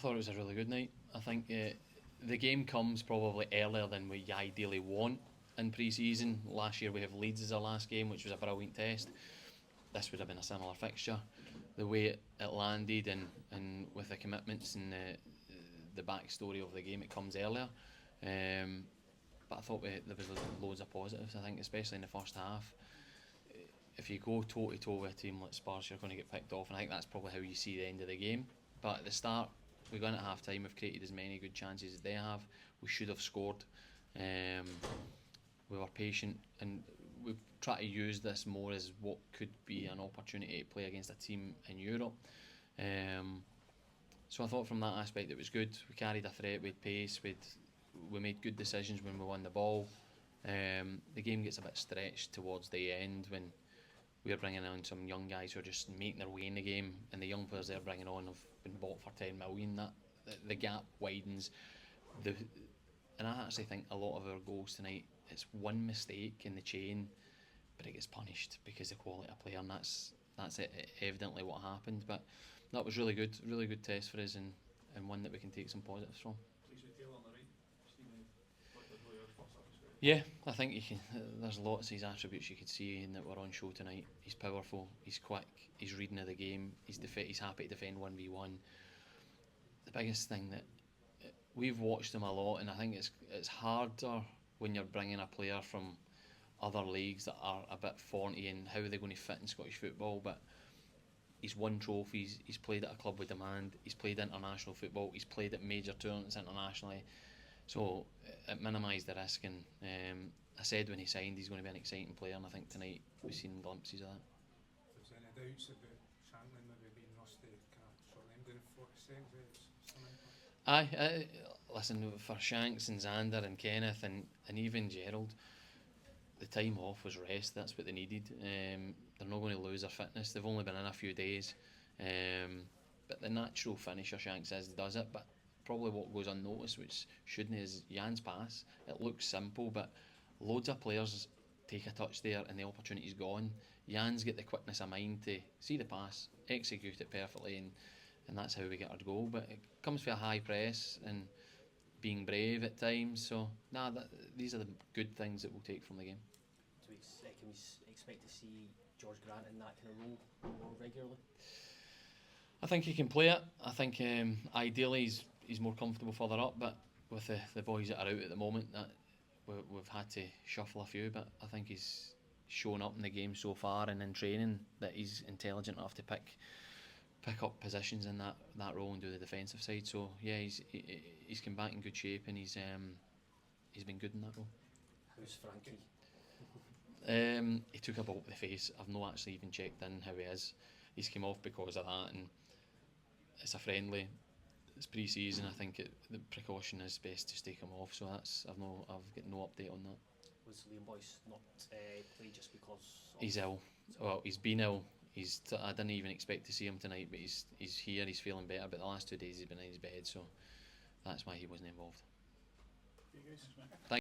thought it was a really good night. I think the game comes probably earlier than we ideally want in pre-season. Last year we have Leeds as our last game, which was a brilliant test. This would have been a similar fixture. The way it landed and with the commitments and the backstory of the game, it comes earlier. But I thought there was loads of positives. I think, especially in the first half, if you go toe to toe with a team like Spurs, you're going to get picked off, and I think that's probably how you see the end of the game. But at the start, we got in at half time, we've created as many good chances as they have. We should have scored. We were patient, and we've tried to use this more as what could be an opportunity to play against a team in Europe. So I thought from that aspect it was good. We carried a threat, we had pace, we made good decisions when we won the ball. The game gets a bit stretched towards the end when we're bringing on some young guys who are just making their way in the game, and the young players they're bringing on have been bought for 10 million. That the gap widens. And I actually think a lot of our goals tonight, it's one mistake in the chain, but it gets punished because of the quality of player, and that's evidently what happened. But that was really good test for us, and one that we can take some positives from. Yeah, I think you can. There's lots of his attributes you could see in that were on show tonight. He's powerful, he's quick, he's reading of the game, he's happy to defend 1v1. The biggest thing that we've watched him a lot, and I think it's harder when you're bringing a player from other leagues that are a bit faulty in how they're going to fit in Scottish football, but he's won trophies, he's played at a club with demand, he's played international football, he's played at major tournaments internationally. So it minimised the risk, and I said when he signed he's going to be an exciting player, and I think tonight we've seen glimpses of that. Was there any doubts about Shanklin maybe being rusty, kind of short them doing 40 seconds? Listen, for Shanks and Xander and Kenneth and even Gerald, the time off was rest. That's what they needed. They're not going to lose their fitness. They've only been in a few days, but the natural finisher Shanks does it, but probably what goes unnoticed, which shouldn't, is Jan's pass. It looks simple, but loads of players take a touch there and the opportunity's gone. Jan's got the quickness of mind to see the pass, execute it perfectly, and that's how we get our goal. But it comes with a high press and being brave at times. So these are the good things that we'll take from the game. Can we expect to see George Grant in that kind of role more regularly? I think he can play it. I think ideally he's more comfortable further up, but with the boys that are out at the moment, that we've had to shuffle a few. But I think he's shown up in the game so far and in training that he's intelligent enough to pick up positions in that role and do the defensive side. So yeah, he's come back in good shape, and he's been good in that role. How's Frankie? He took a ball to the face. I've not actually even checked in how he is. He's come off because of that, and it's a friendly. It's pre-season. I think the precaution is best to take him off. So I've got no update on that. Was Liam Boyce not play just because he's ill? Well, he's been ill. I didn't even expect to see him tonight, but he's here. He's feeling better. But the last 2 days he's been in his bed, so that's why he wasn't involved. Thank